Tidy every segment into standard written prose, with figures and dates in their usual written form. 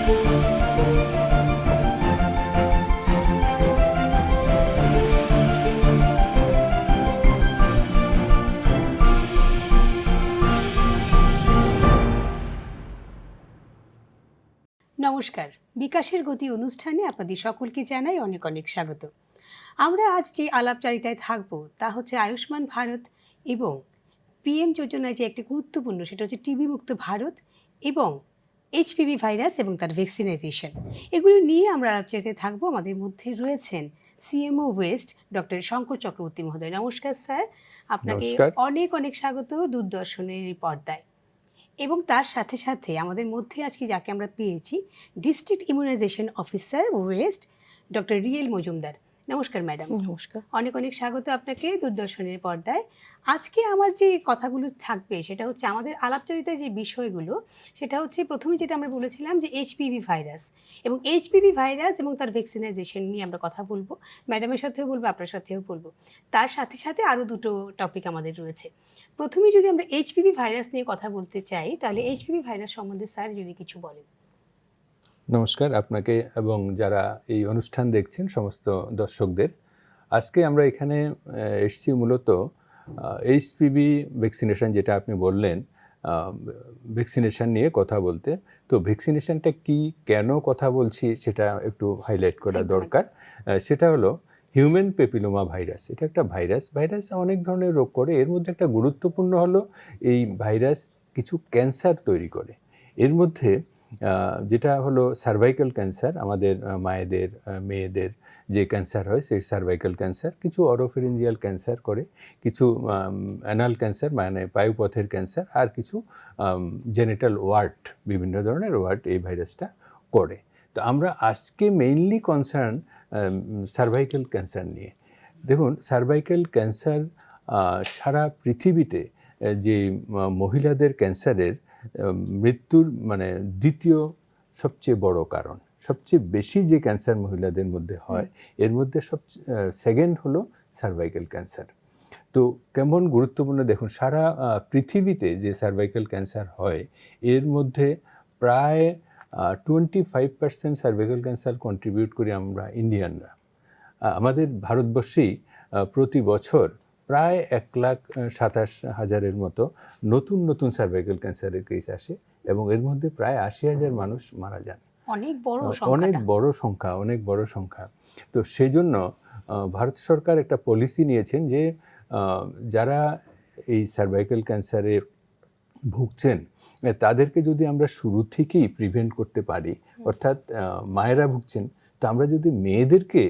নমস্কার, বিকাশের গতি অনুষ্ঠানে আপনাদের সকলকে জানাই অনেক অনেক স্বাগত। আমরা আজ যে আলাপচারিতায় থাকব তা হচ্ছে আয়ুষ্মান ভারত এবং পিএম যোজনায় যে একটি গুরুত্বপূর্ণ, সেটা হচ্ছে টিবি মুক্ত ভারত এবং এইচপিভি ভাইরাস এবং তার ভ্যাকসিনাইজেশন। এগুলো নিয়ে আমরা আলাপচারিতায় থাকবো। আমাদের মধ্যে রয়েছেন CMO West doctor Shankar Chakraborty মহোদয়। নমস্কার স্যার, আপনাকে অনেক অনেক স্বাগত দূরদর্শনের এই পর্দায়। এবং তার সাথে সাথে আমাদের মধ্যে আজকে যাকে আমরা পেয়েছি, district immunisation officer west doctor রিয়েল মজুমদার। নমস্কার ম্যাডাম। নমস্কার। অনেক অনেক স্বাগত আপনাকে দূরদর্শনের পর্দায়। আজকে আমার যে কথাগুলো থাকবে সেটা হচ্ছে আমাদের আলাপচারিতার যে বিষয়গুলো, সেটা হচ্ছে প্রথমে যেটা আমরা বলেছিলাম যে এইচপিভি ভাইরাস এবং এইচপিভি ভাইরাস এবং তার ভ্যাকসিনাইজেশন নিয়ে আমরা কথা বলবো। ম্যাডামের সাথেও বলবো, আপনার সাথেও বলবো। তার সাথে সাথে আরও দুটো টপিক আমাদের রয়েছে। প্রথমে যদি আমরা এইচপিভি ভাইরাস নিয়ে কথা বলতে চাই, তাহলে এইচপিভি ভাইরাস সম্বন্ধে স্যার যদি কিছু বলেন। নমস্কার আপনাকে এবং যারা এই অনুষ্ঠান দেখছেন সমস্ত দর্শকদের। আজকে আমরা এখানে এসেছি মূলত এইচপিভি ভ্যাকসিনেশন, যেটা আপনি বললেন, ভ্যাকসিনেশন নিয়ে কথা বলতে। তো ভ্যাকসিনেশনটা কি, কেন কথা বলছি সেটা একটু হাইলাইট করা দরকার। সেটা হলো হিউম্যান পেপিলোমা ভাইরাস। এটা একটা ভাইরাস অনেক ধরনের রোগ করে। এর মধ্যে একটা গুরুত্বপূর্ণ হলো এই ভাইরাস কিছু ক্যান্সার তৈরি করে। এর মধ্যে যেটা হলো সার্ভাইকাল ক্যান্সার, আমাদের মায়েদের মেয়েদের যে ক্যান্সার হয় সেই সার্ভাইকাল ক্যান্সার, কিছু অরোফেরিঞ্জিয়াল ক্যান্সার করে, কিছু অ্যানাল ক্যান্সার মানে বায়ুপথের ক্যান্সার, আর কিছু জেনিটাল ওয়ার্ট, বিভিন্ন ধরনের ওয়ার্ট এই ভাইরাসটা করে। তো আমরা আজকে মেইনলি কনসার্ন সার্ভাইকাল ক্যান্সার নিয়ে। দেখুন, সার্ভাইকাল ক্যান্সার সারা পৃথিবীতে যে মহিলাদের ক্যান্সারের মৃত্যুর মানে দ্বিতীয় সবচেয়ে বড় কারণ। সবচেয়ে বেশি যে ক্যান্সার মহিলাদের মধ্যে হয় এর মধ্যে সেকেন্ড হলো সার্ভাইকাল ক্যান্সার। তো কেমন গুরুত্বপূর্ণ দেখুন, সারা পৃথিবীতে যে সার্ভাইকাল ক্যান্সার হয় এর মধ্যে প্রায় 25% সার্ভাইকাল ক্যান্সার কন্ট্রিবিউট করি আমরা ইন্ডিয়ানরা। আমাদের ভারতবর্ষেই প্রতি বছর প্রায় 1,27,000 মতো নতুন নতুন সার্ভাইকাল ক্যান্সারের কেস আসে এবং এর মধ্যে প্রায় 80,000 মানুষ মারা যান। অনেক বড় সংখ্যা। তো সেই জন্য ভারত সরকার একটা পলিসি নিয়েছেন যে যারা এই সার্ভাইকাল ক্যান্সারে ভুগছেন তাদেরকে যদি আমরা শুরু থেকেই প্রিভেন্ট করতে পারি, অর্থাৎ মায়েরা ভুগছেন, তো আমরা যদি মেয়েদেরকে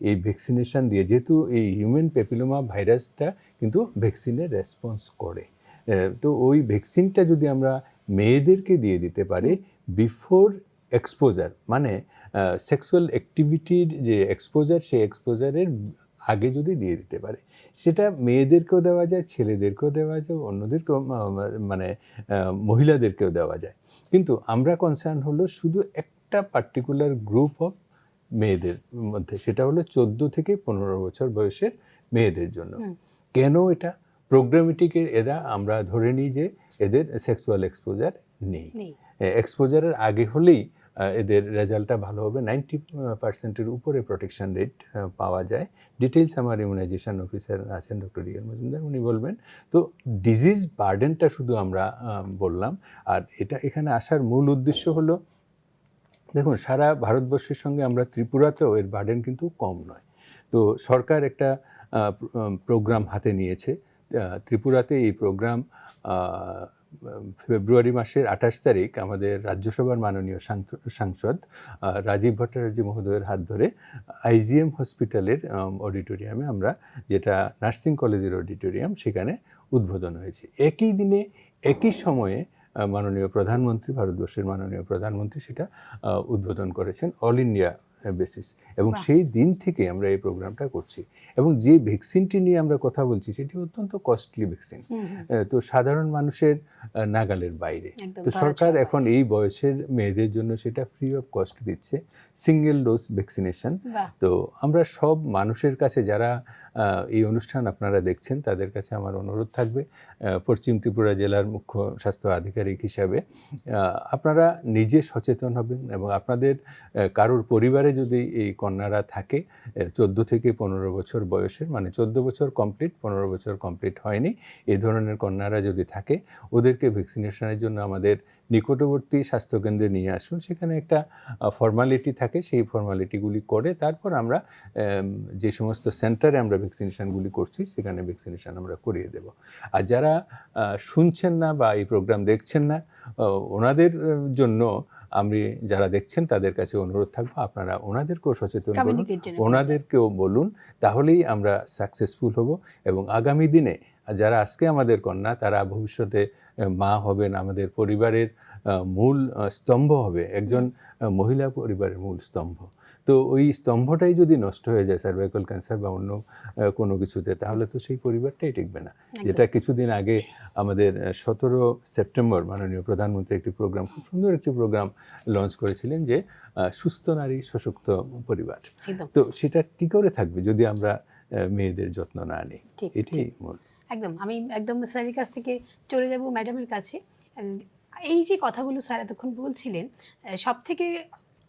এই ভ্যাকসিনেশন দিয়ে, যেহেতু এই হিউম্যান পেপিলোমা ভাইরাসটা কিন্তু ভ্যাকসিনের রেসপন্স করে, তো ওই ভ্যাকসিনটা যদি আমরা মেয়েদেরকে দিয়ে দিতে পারি বিফোর এক্সপোজার, মানে সেক্সুয়াল অ্যাক্টিভিটির যে এক্সপোজার, সেই এক্সপোজারের আগে যদি দিয়ে দিতে পারে, সেটা মেয়েদেরকেও দেওয়া যায়, ছেলেদেরকেও দেওয়া যায়, অন্যদেরকেও মানে মহিলাদেরকেও দেওয়া যায়। কিন্তু আমরা কনসার্ন হলো শুধু একটা পার্টিকুলার গ্রুপ অফ মেয়েদের মধ্যে, সেটা হলো 14 থেকে 15 বছর বয়সের মেয়েদের জন্য। কেন এটা? প্রোগ্রামেটিকে এরা আমরা ধরে নিই যে এদের সেক্সুয়াল এক্সপোজার নেই। এক্সপোজারের আগে হলেই এদের রেজাল্টটা ভালো হবে। 90%-এর উপরে প্রোটেকশন রেট পাওয়া যায়। ডিটেলস আমার ইমিউনাইজেশন অফিসার আছেন ডক্টর রিয়েল মজুমদার, উনি বলবেন। তো ডিজিজ বার্ডেনটা শুধু আমরা বললাম। আর এখানে আসার মূল উদ্দেশ্য হলো, দেখুন, সারা ভারতবর্ষের সঙ্গে আমরা ত্রিপুরাতেও এর বার্ডেন কিন্তু কম নয়। তো সরকার একটা প্রোগ্রাম হাতে নিয়েছে। ত্রিপুরাতে এই প্রোগ্রাম ফেব্রুয়ারি মাসের 28 তারিখ আমাদের রাজ্যসভার মাননীয় সাংসদ রাজীব ভট্টাচার্য মহোদয়ের হাত ধরে আইজিএম হসপিটালের অডিটোরিয়ামে, আমরা যেটা নার্সিং কলেজের অডিটোরিয়াম, সেখানে উদ্বোধন হয়েছে। একই দিনে একই সময়ে মাননীয় প্রধানমন্ত্রী, ভারতবর্ষের মাননীয় প্রধানমন্ত্রী সেটা উদ্বোধন করেছেন অল ইন্ডিয়া বেসিস, এবং সেই দিন থেকে আমরা এই প্রোগ্রামটা করছি। এবং যে ভ্যাকসিনটি নিয়ে আমরা কথা বলছি সেটি অত্যন্ত কস্টলি ভ্যাকসিন, তো সাধারণ মানুষের নাগালের বাইরে। তো সরকার এখন এই বয়সের মেয়েদের জন্য সেটা ফ্রি অফ কস্ট দিচ্ছে, সিঙ্গেল ডোজ ভ্যাকসিনেশন। তো আমরা সব মানুষের কাছে, যারা এই অনুষ্ঠান আপনারা দেখছেন, তাদের কাছে আমার অনুরোধ থাকবে, পশ্চিম ত্রিপুরা জেলার মুখ্য স্বাস্থ্য আধিকারিক হিসাবে আপনারা নিজে সচেতন হবেন, এবং আপনাদের কারোর পরিবারে যদি এই কন্যারা থাকে 14 থেকে 15 বছর বয়সের, মানে 14 বছর কমপ্লিট, 15 বছর কমপ্লিট হয়নি, এই ধরনের কন্যারা যদি থাকে, ওদেরকে ভ্যাকসিনেশনের জন্য আমাদের নিকটবর্তী স্বাস্থ্যকেন্দ্রে নিয়ে আসুন। সেখানে একটা ফর্মালিটি থাকে, সেই ফর্মালিটিগুলি করে তারপর আমরা যে সমস্ত সেন্টারে আমরা ভ্যাকসিনেশনগুলি করছি সেখানে ভ্যাকসিনেশন আমরা করিয়ে দেব। আর যারা শুনছেন না বা এই প্রোগ্রাম দেখছেন না, ওনাদের জন্য আমি, যারা দেখছেন তাদের কাছে অনুরোধ থাকবো, আপনারা ওনাদেরকেও সচেতন করুন, ওনাদেরকেও বলুন, তাহলেই আমরা সাকসেসফুল হব। এবং আগামী দিনে যারা আজকে আমাদের কন্যা, তারা ভবিষ্যতে মা হবেন, আমাদের পরিবারের মূল স্তম্ভ হবে, একজন মহিলা পরিবারের মূল স্তম্ভ। তো ওই স্তম্ভটাই যদি নষ্ট হয়ে যায় সার্ভাইকাল ক্যান্সার বা অন্য কোনো কিছুতে, তাহলে তো সেই পরিবারটাই টিকবে না। যেটা কিছুদিন আগে আমাদের 17 সেপ্টেম্বর মাননীয় প্রধানমন্ত্রী একটি প্রোগ্রাম, খুব সুন্দর একটি প্রোগ্রাম লঞ্চ করেছিলেন, যে সুস্থ নারী সশক্ত পরিবার। তো সেটা কি করে থাকবে যদি আমরা মেয়েদের যত্ন না নিই? এটাই মূল। একদম, আমি একদম স্যারের কাছ থেকে চলে যাব ম্যাডামের কাছে। এই যে কথাগুলো স্যার এতক্ষণ বলছিলেন, সব থেকে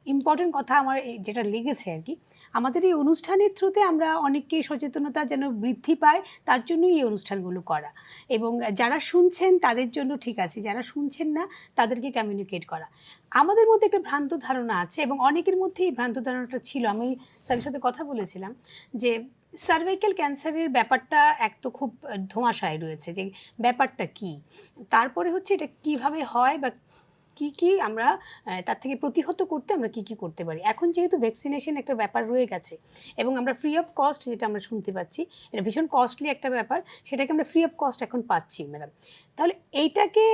ইম্পর্টেন্ট কথা আমার যেটা লেগেছে আর কি, আমাদের এই অনুষ্ঠানের থ্রুতে আমরা অনেককে সচেতনতা যেন বৃদ্ধি পায়, তার জন্যই এই অনুষ্ঠানগুলো করা। এবং যারা শুনছেন তাদের জন্য ঠিক আছে, যারা শুনছেন না তাদেরকে কমিউনিকেট করা। আমাদের মধ্যে একটা ভ্রান্ত ধারণা আছে, এবং অনেকের মধ্যে এই ভ্রান্ত ধারণাটা ছিল। আমি স্যারের সাথে কথা বলেছিলাম যে সার্ভাইকাল ক্যান্সারের ব্যাপারটা এক তো খুব ধোঁয়াশায় রয়েছে, যে ব্যাপারটা কি, তারপরে হচ্ছে এটা কিভাবে হয় বা কি কি আমরা তার থেকে প্রতিহত করতে আমরা কি কি করতে পারি। এখন যেহেতু ভ্যাকসিনেশন একটা ব্যাপার রয়ে গেছে, এবং আমরা ফ্রি অফ কস্ট, যেটা আমরা শুনতে পাচ্ছি, এটা ভীষণ কস্টলি একটা ব্যাপার, সেটাকে আমরা ফ্রি অফ কস্ট এখন পাচ্ছি ম্যাডাম। তাহলে এইটাকে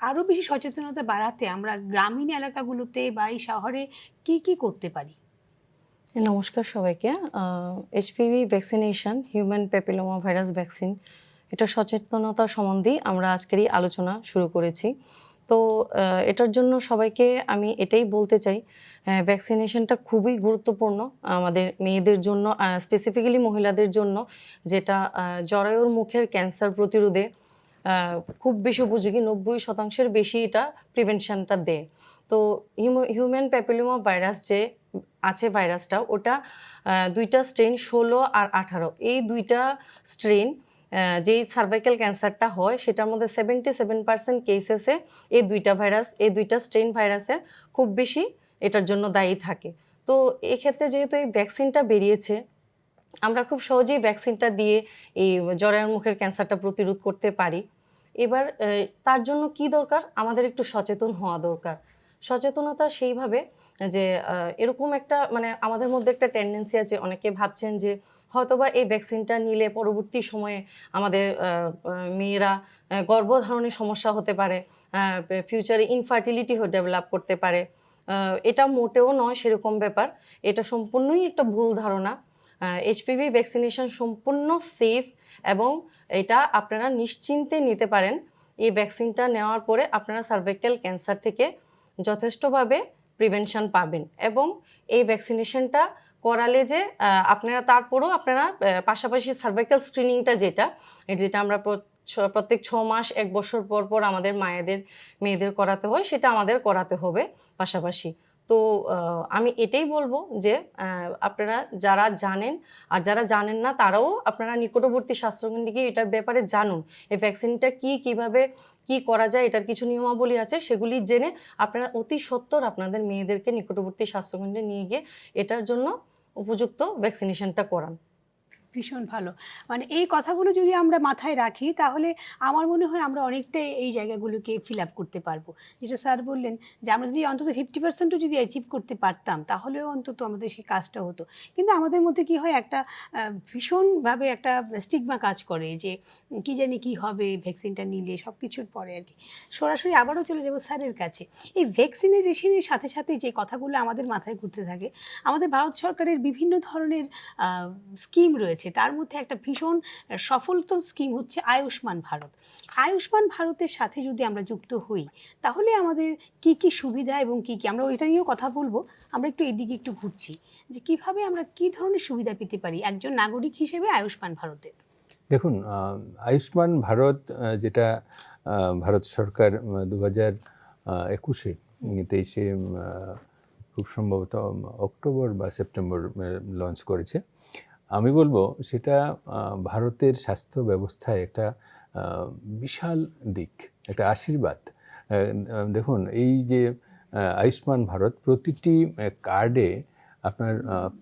আরও বেশি সচেতনতা বাড়াতে আমরা গ্রামীণ এলাকাগুলোতে বা এই শহরে কি কি করতে পারি? নমস্কার সবাইকে। HPV vaccination, human papilloma virus vaccine, এটা সচেতনতা সম্বন্ধে আমরা আজকেরই আলোচনা শুরু করেছি। তো এটার জন্য সবাইকে আমি এটাই বলতে চাই, ভ্যাকসিনেশনটা খুবই গুরুত্বপূর্ণ আমাদের মেয়েদের জন্য, স্পেসিফিক্যালি মহিলাদের জন্য, যেটা জরায়ুর মুখের ক্যান্সার প্রতিরোধে খুব বেশি উপযোগী। 90% বেশি এটা প্রিভেনশনটা দেয়। তো হিউম্যান প্যাপিলোমা ভাইরাস যে আছে, ভাইরাসটা ওটা দুইটা স্ট্রেন, 16 আর 18, এই দুইটা স্ট্রেন যেই সার্ভাইকাল ক্যান্সারটা হয় সেটার মধ্যে 77% কেসেসে এই দুইটা স্ট্রেন ভাইরাসের খুব বেশি এটার জন্য দায়ী থাকে। তো এক্ষেত্রে যেহেতু এই ভ্যাকসিনটা বেরিয়েছে, আমরা খুব সহজেই ভ্যাকসিনটা দিয়ে এই জরায়ুর মুখের ক্যান্সারটা প্রতিরোধ করতে পারি। এবার তার জন্য কি দরকার? আমাদের একটু সচেতন হওয়া দরকার। সচেতনতা সেইভাবে যে এরকম একটা, মানে আমাদের মধ্যে একটা টেন্ডেন্সি আছে, অনেকে ভাবছেন যে হয়তোবা এই ভ্যাকসিনটা নিলে পরবর্তী সময়ে আমাদের মেয়েরা গর্ভধারণের সমস্যা হতে পারে, ফিউচারে ইনফার্টিলিটি ডেভেলপ করতে পারে। এটা মোটেও নয় সেরকম ব্যাপার, এটা সম্পূর্ণই একটা ভুল ধারণা। এইচপিভি ভ্যাকসিনেশন সম্পূর্ণ সেফ, এবং এটা আপনারা নিশ্চিন্তে নিতে পারেন। এই ভ্যাকসিনটা নেওয়ার পরে আপনারা সার্ভাইকাল ক্যান্সার থেকে যথেষ্টভাবে প্রিভেনশন পাবেন। এবং এই ভ্যাকসিনেশনটা করালে যে আপনারা তারপরও আপনারা পাশাপাশি সার্ভাইকাল স্ক্রিনিংটা যেটা আমরা প্রত্যেক 6 মাস 1 বছর পর পর আমাদের মেয়েদের করাতে হয়, সেটা আমাদের করাতে হবে পাশাপাশি। তো আমি এটাই বলবো যে আপনারা যারা জানেন আর যারা জানেন না তারাও আপনারা নিকটবর্তী স্বাস্থ্যকেন্দ্রে গিয়ে এটার ব্যাপারে জানুন, এই ভ্যাকসিনটা কিভাবে কি করা যায়, এটার কিছু নিয়মাবলী আছে, সেগুলি জেনে আপনারা অতি সত্বর আপনাদের মেয়েদেরকে নিকটবর্তী স্বাস্থ্যকেন্দ্রে নিয়ে গিয়ে এটার জন্য উপযুক্ত ভ্যাকসিনেশনটা করান। ভীষণ ভালো। মানে এই কথাগুলো যদি আমরা মাথায় রাখি তাহলে আমার মনে হয় আমরা অনেকটাই এই জায়গাগুলোকে ফিল আপ করতে পারবো। যেটা স্যার বললেন যে আমরা যদি অন্তত 50%ও যদি অ্যাচিভ করতে পারতাম তাহলেও অন্তত আমাদের সেই কাজটা হতো। কিন্তু আমাদের মধ্যে কি হয়, একটা ভীষণভাবে একটা স্টিগমা কাজ করে যে কি জানি কি হবে ভ্যাকসিনটা নিলে, সব কিছুর পরে আর কি। সরাসরি আবারও চলে যাবো স্যারের কাছে। এই ভ্যাকসিনাইজেশনের সাথে সাথে যে কথাগুলো আমাদের মাথায় ঘুরতে থাকে, আমাদের ভারত সরকারের বিভিন্ন ধরনের স্কিম রয়েছে, তার মধ্যে একটা ভীষণ সফলতম স্কিম হচ্ছে আয়ুষ্মান ভারত। আয়ুষ্মান ভারতের সাথে যদি আমরা যুক্ত হই তাহলে আমাদের কি কি সুবিধা এবং কি কি, আমরা ওইটা নিয়েও কথা বলবো। আমরা একটু এদিকে একটু ঘুরছি যে কিভাবে আমরা কি ধরনের সুবিধা পেতে পারি একজন নাগরিক হিসেবে আয়ুষ্মান ভারতের। দেখুন, আয়ুষ্মান ভারত যেটা ভারত সরকার 2021-এ 23-এ খুব সম্ভবত অক্টোবর বা সেপ্টেম্বর লঞ্চ করেছে। আমি বলবো সেটা ভারতের স্বাস্থ্য ব্যবস্থায় একটা বিশাল দিক, একটা আশীর্বাদ। দেখুন, এই যে আয়ুষ্মান ভারত, প্রতিটি কার্ডে আপনার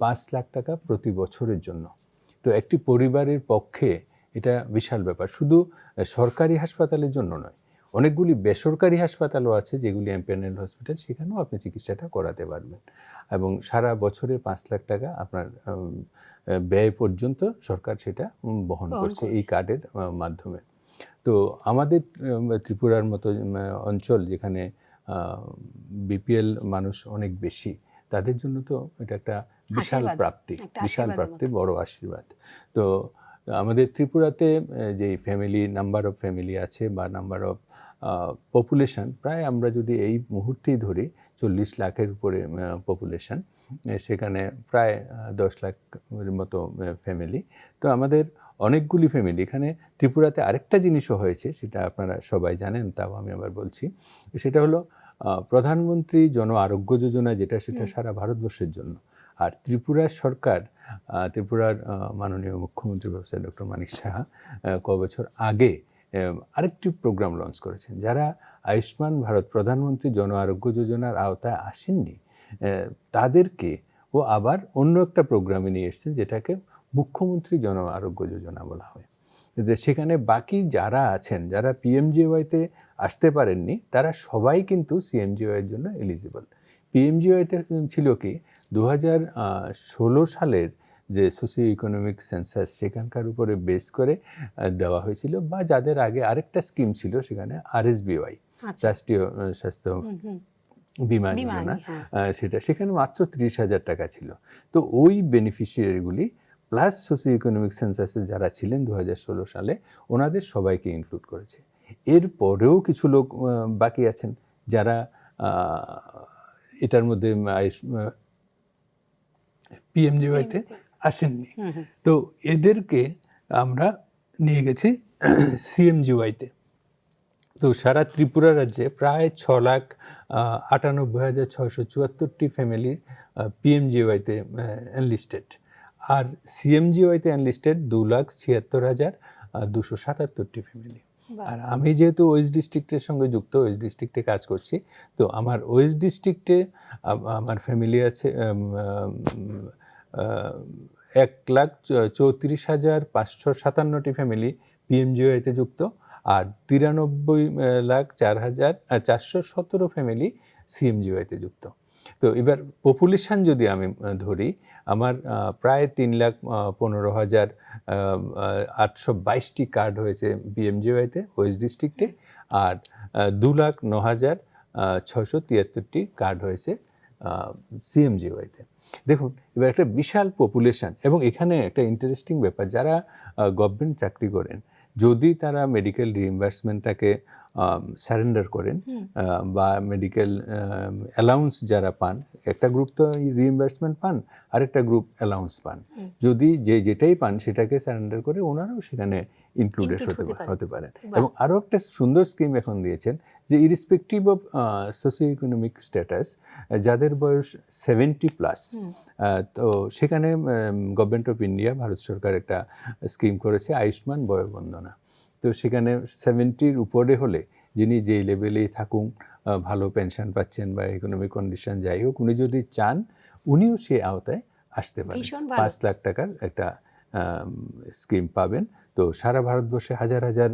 5 লাখ টাকা প্রতি বছরের জন্য। তো একটি পরিবারের পক্ষে এটা বিশাল ব্যাপার। শুধু সরকারি হাসপাতালের জন্য নয়, অনেকগুলি বেসরকারি হাসপাতালও আছে যেগুলি এমপ্যানেল হসপিটাল, সেখানেও আপনি চিকিৎসাটা করাতে পারবেন এবং সারা বছরে 5 লাখ টাকা আপনার ব্যয় পর্যন্ত সরকার সেটা বহন করছে এই কার্ডের মাধ্যমে। তো আমাদের ত্রিপুরার মতো অঞ্চল যেখানে বিপিএল মানুষ অনেক বেশি, তাদের জন্য তো এটা একটা বিশাল প্রাপ্তি, বড় আশীর্বাদ। তো আমাদের ত্রিপুরাতে যে ফ্যামিলি, নাম্বার অফ ফ্যামিলি আছে বা নাম্বার অফ পপুলেশন, প্রায় আমরা যদি এই মুহূর্তেই ধরি 40 লাখের উপরে পপুলেশন, সেখানে প্রায় 10 লাখের মতো ফ্যামিলি। তো আমাদের অনেকগুলি ফ্যামিলি এখানে। ত্রিপুরাতে আরেকটা জিনিসও হয়েছে, সেটা আপনারা সবাই জানেন, তাও আমি আবার বলছি। সেটা হলো প্রধানমন্ত্রী জন আরোগ্য যোজনা, যেটা সেটা সারা ভারতবর্ষের জন্য। আর ত্রিপুরার সরকার, ত্রিপুরার মাননীয় মুখ্যমন্ত্রী প্রফেসর ডক্টর মানিক সাহা কবছর আগে আরেকটি প্রোগ্রাম লঞ্চ করেছেন। যারা আয়ুষ্মান ভারত প্রধানমন্ত্রী জন আরোগ্য যোজনার আওতায় আসেননি, তাদেরকে ও আবার অন্য একটা প্রোগ্রামে নিয়ে এসেছেন, যেটাকে মুখ্যমন্ত্রী জন আরোগ্য যোজনা বলা হয়। সেখানে বাকি যারা আছেন, যারা পিএমজিওয়াইতে আসতে পারেননি, তারা সবাই কিন্তু সিএমজিওয়াইয়ের জন্য এলিজিবল। পিএমজিওয়াইতে ছিল কি, 2016 সালের যে সোশিও ইকোনমিক সেন্সাস, সেখানকার উপরে বেস করে দেওয়া হয়েছিল, বা যাদের আগে আরেকটা স্কিম ছিল সেখানে আরএসবিওয়াই, রাষ্ট্রীয় স্বাস্থ্য বিমা যোজনা, সেটা সেখানে মাত্র 30,000 টাকা ছিল। তো ওই বেনিফিশিয়ারিগুলি প্লাস সোশিও ইকোনমিক সেন্সাসে যারা ছিলেন 2016 সালে, ওনাদের সবাইকে ইনক্লুড করেছে। এর পরেও কিছু লোক বাকি আছেন যারা এটার মধ্যে পিএমজিওয়াইতে আসেননি। তো এদেরকে আমরা নিয়ে গেছি সিএমজিওয়াইতে। তো সারা ত্রিপুরা রাজ্যে প্রায় 6,98,674টি ফ্যামিলি পিএমজিওয়াইতে এনলিস্টেড, আর সিএমজিওয়াইতে এনলিস্টেড 2,76,277টি ফ্যামিলি। আর আমি যেহেতু ওয়েস্ট ডিস্ট্রিক্টের সঙ্গে যুক্ত, ওয়েস্ট ডিস্ট্রিক্টে কাজ করছি, তো আমার ওয়েস্ট ডিস্ট্রিক্টে আমার ফ্যামিলি আছে 1,34,557টি ফ্যামিলি পিএমজিওয়াইতে যুক্ত, আর 93,04,417 ফ্যামিলি সিএমজিওয়াইতে যুক্ত। তো এবার পপুলেশন যদি আমি ধরি, আমার প্রায় 3,15,822টি কার্ড হয়েছে পিএমজিওয়াইতে ওয়েস্ট ডিস্ট্রিক্টে, আর 2,09,673টি কার্ড হয়েছে সিএমজিওয়াইতে। দেখুন, এবার একটা বিশাল পপুলেশন। এবং এখানে একটা ইন্টারেস্টিং ব্যাপার, যারা গভর্নমেন্ট চাকরি করেন, যদি তারা মেডিকেল রিইম্বার্সমেন্টটাকে সারেন্ডার করেন বা মেডিকেল অ্যালাউন্স যারা পান, একটা গ্রুপ তো রিইম্বার্সমেন্ট পান, আরেকটা গ্রুপ অ্যালাউন্স পান, যদি যেটাই পান সেটাকে সারেন্ডার করে ওনারাও সেখানে ইনক্লুডেড হতে পারেন। এবং আরও একটা সুন্দর স্কিম এখন দিয়েছেন যে ইরিসপেক্টিভ অফ সোশিও ইকোনমিক স্ট্যাটাস, যাদের বয়স 70+, তো সেখানে গভর্নমেন্ট অফ ইন্ডিয়া, ভারত সরকার একটা স্কিম করেছে আয়ুষ্মান বয়োবন্দনা। তো সেখানে 70-র উপরে হলে, যিনি যেই লেভেলেই থাকুন, ভালো পেনশন পাচ্ছেন বা ইকোনমিক কন্ডিশন যাই হোক, উনি যদি চান উনিও সে আওতায় আসতে পারেন। 5 লাখ টাকার একটা স্কিম পাবেন। তো সারা ভারতবর্ষে হাজার হাজার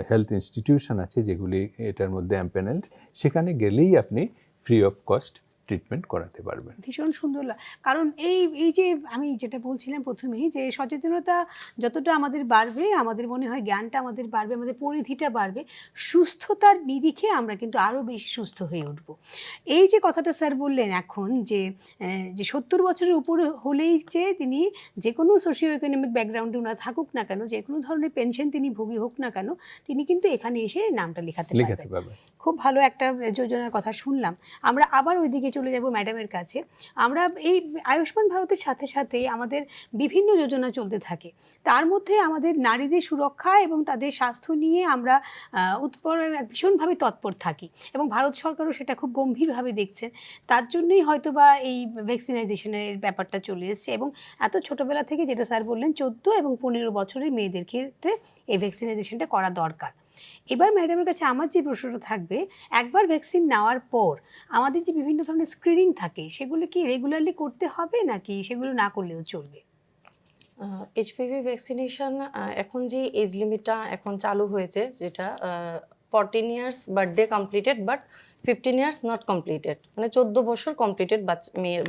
হেলথ ইনস্টিটিউশন আছে যেগুলি এটার মধ্যে এমপ্যানেলড, সেখানে গেলেই আপনি ফ্রি অফ কস্ট ট্রিটমেন্ট করাতে পারবেন। ভীষণ সুন্দর কারণ এই যে আমি যেটা বলছিলাম প্রথমেই, যে সচেতনতা যতটা আমাদের বাড়বে, আমাদের মনে হয় জ্ঞানটা আমাদের বাড়বে, আমাদের পরিধিটা বাড়বে, সুস্থতার নিরিখে আমরা কিন্তু আরও বেশি সুস্থ হয়ে উঠব। এই যে কথাটা স্যার বললেন এখন, যে 70 বছরের উপরে হলেই যে তিনি যে কোনো সোশিও ইকোনমিক ব্যাকগ্রাউন্ডে ওনার থাকুক না কেন, যে কোনো ধরনের পেনশন তিনি ভোগী হোক না কেন, তিনি কিন্তু এখানে এসে নামটা লেখাতে পারবেন। খুব ভালো একটা যোজনার কথা শুনলাম। আমরা আবার ওইদিকে চলে যাব ম্যাডামের কাছে। আমরা এই আয়ুষ্মান ভারতের সাথে সাথে আমাদের বিভিন্ন যোজনা চলতে থাকে, তার মধ্যে আমাদের নারীদের সুরক্ষা এবং তাদের স্বাস্থ্য নিয়ে আমরা ভীষণভাবে তৎপর থাকি, এবং ভারত সরকারও সেটা খুব গম্ভীরভাবে দেখছেন। তার জন্যই হয়তোবা এই ভ্যাকসিনাইজেশনের ব্যাপারটা চলে এসছে, এবং এত ছোটোবেলা থেকে, যেটা স্যার বললেন, 14 এবং 15 বছরের মেয়েদের ক্ষেত্রে এই ভ্যাকসিনাইজেশনটা করা দরকার। এবার ম্যাডামের কাছে আমার যে প্রশ্নটা থাকবে, একবার ভ্যাকসিন নেওয়ার পর আমাদের যে বিভিন্ন ধরনের স্ক্রিনিং থাকে, সেগুলো কি রেগুলারলি করতে হবে নাকি সেগুলো না করলেও চলবে? এইচপিভি ভ্যাকসিনেশন এখন যে এজ লিমিটটা এখন চালু হয়েছে, যেটা 14 years birthday completed but 15 years not completed, মানে 14 বছর কমপ্লিটেড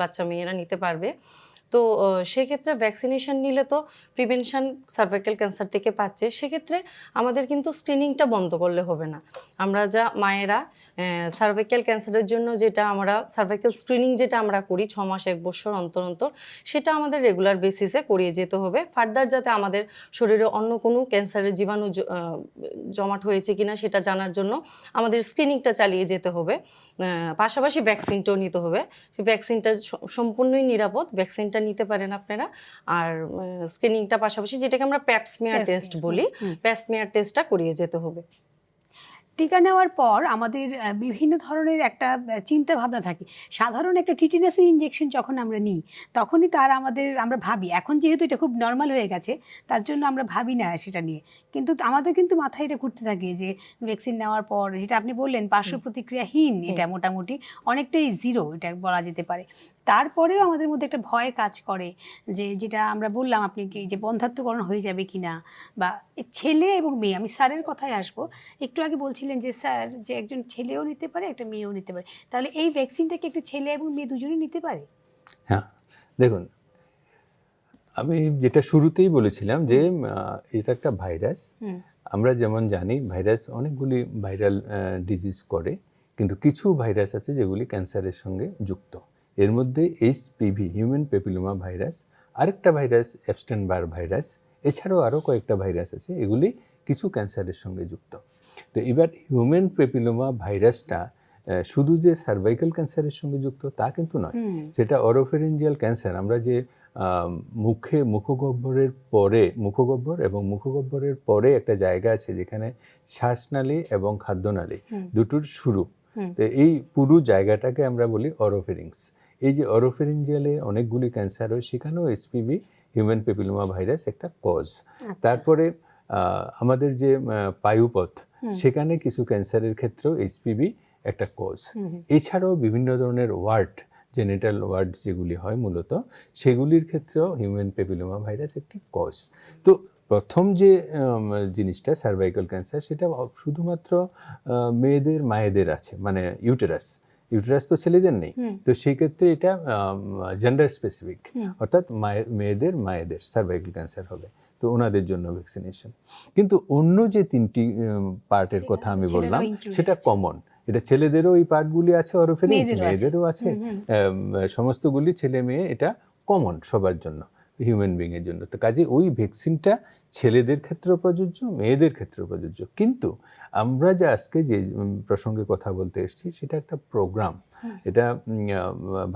বাচ্চা মেয়েরা নিতে পারবে। তো সেক্ষেত্রে ভ্যাকসিনেশন নিলে তো প্রিভেনশন সার্ভাইকাল ক্যান্সার থেকে পাচ্ছে, সেক্ষেত্রে আমাদের কিন্তু স্ক্রিনিংটা বন্ধ করলে হবে না। আমরা যা মায়েরা সার্ভাইকাল ক্যান্সারের জন্য যেটা আমরা সার্ভাইকাল স্ক্রিনিং যেটা আমরা করি 6 মাস 1 বছর অন্তর অন্তর, সেটা আমাদের রেগুলার বেসিসে করিয়ে যেতে হবে। ফার্দার যাতে আমাদের শরীরে অন্য কোনো ক্যান্সারের জীবাণু জমাট হয়েছে কিনা সেটা জানার জন্য আমাদের স্ক্রিনিংটা চালিয়ে যেতে হবে। পাশাপাশি ভ্যাকসিনটাও নিতে হবে। ভ্যাকসিনটা সম্পূর্ণই নিরাপদ, ভ্যাকসিনটা নিতে পারেন আপনারা। আর স্ক্রিনিংটা পাশাপাশি, যেটাকে আমরা প্যাপস্মিয়ার টেস্ট বলি, প্যাপস্মিয়ার টেস্টটা করিয়ে যেতে হবে। টিকা নেওয়ার পর আমাদের বিভিন্ন ধরনের একটা চিন্তা ভাবনা থাকে। সাধারণ একটা টিটেনাসের ইনজেকশন যখন আমরা নিই, তখনই আমরা ভাবি, এখন যেহেতু এটা খুব নর্মাল হয়ে গেছে, তার জন্য আমরা ভাবি না সেটা নিয়ে, কিন্তু আমাদের কিন্তু মাথায় এটা ঘুরতে থাকে যে ভ্যাকসিন নেওয়ার পর, যেটা আপনি বললেন পার্শ্ব প্রতিক্রিয়াহীন, এটা মোটামুটি অনেকটাই জিরো, এটা বলা যেতে পারে। তারপরেও আমাদের মধ্যে একটা ভয় কাজ করে, যেটা আমরা বললাম আপনি কি, যে বন্ধাত্মকরণ হয়ে যাবে কিনা, বা ছেলে এবং মেয়ে। আমি স্যারের কথায় আসবো। একটু আগে বলছিলেন যে স্যার, যে একজন ছেলেও নিতে পারে, একটা মেয়েও নিতে পারে, তাহলে এই ভ্যাকসিনটা কি একটা ছেলে এবং মেয়ে দুজনেই নিতে পারে? হ্যাঁ, দেখুন, আমি যেটা শুরুতেই বলেছিলাম যে এটা একটা ভাইরাস। আমরা যেমন জানি ভাইরাস অনেকগুলি ভাইরাল ডিজিজ করে, কিন্তু কিছু ভাইরাস আছে যেগুলি ক্যান্সারের সঙ্গে যুক্ত। এর মধ্যে এইচপিভি, হিউম্যান প্যাপিলোমা ভাইরাস, আরেকটা ভাইরাস এপস্টেইন-বার ভাইরাস, এছাড়াও আরও কয়েকটা ভাইরাস আছে, এগুলি কিছু ক্যান্সারের সঙ্গে যুক্ত। তো এবার হিউম্যান প্যাপিলোমা ভাইরাসটা শুধু যে সার্ভাইকাল ক্যান্সারের সঙ্গে যুক্ত তা কিন্তু নয়, সেটা অরোফেরিঞ্জিয়াল ক্যান্সার। আমরা যে মুখগহ্বর এবং মুখগহ্বরের পরে একটা জায়গা আছে যেখানে শ্বাসনালী এবং খাদ্যনালী দুটোর শুরু, তো এই পুরো জায়গাটাকে আমরা বলি অরোফেরিংস। এই যে অরোফেরিঞ্জিয়ালে অনেকগুলি ক্যান্সার হয়, সেখানেও এইচপিভি, হিউম্যান প্যাপিলোমা ভাইরাস একটা কজ। তারপরে আমাদের যে পায়ুপথ, সেখানে কিছু ক্যান্সারের ক্ষেত্রেও এইচপিভি একটা কজ। এছাড়াও বিভিন্ন ধরনের জেনিটাল ওয়ার্ড যেগুলি হয় মূলত, সেগুলির ক্ষেত্রেও হিউম্যান প্যাপিলোমা ভাইরাস একটি কজ। তো প্রথম যে জিনিসটা সার্ভাইকাল ক্যান্সার, সেটা শুধুমাত্র মায়েদের আছে, মানে ইউটেরাস তো ছেলেদের নেই। তো সেই ক্ষেত্রে এটা জেন্ডার স্পেসিফিক, অর্থাৎ মায়েদের সার্ভাইকাল ক্যান্সার হবে, তো ওনাদের জন্য ভ্যাকসিনেশন। কিন্তু অন্য যে 3টি পার্টের কথা আমি বললাম, সেটা কমন। এটা ছেলেদেরও এই পার্টগুলি আছে, অরোফেরিংস মেয়েদেরও আছে, সমস্তগুলি ছেলে মেয়ে, এটা কমন সবার জন্য, হিউম্যান বিংয়ের জন্য। তো কাজে ওই ভ্যাকসিনটা ছেলেদের ক্ষেত্রেও প্রযোজ্য, মেয়েদের ক্ষেত্রেও প্রযোজ্য। কিন্তু আমরা যে আজকে যে প্রসঙ্গে কথা বলতে এসেছি, সেটা একটা প্রোগ্রাম। এটা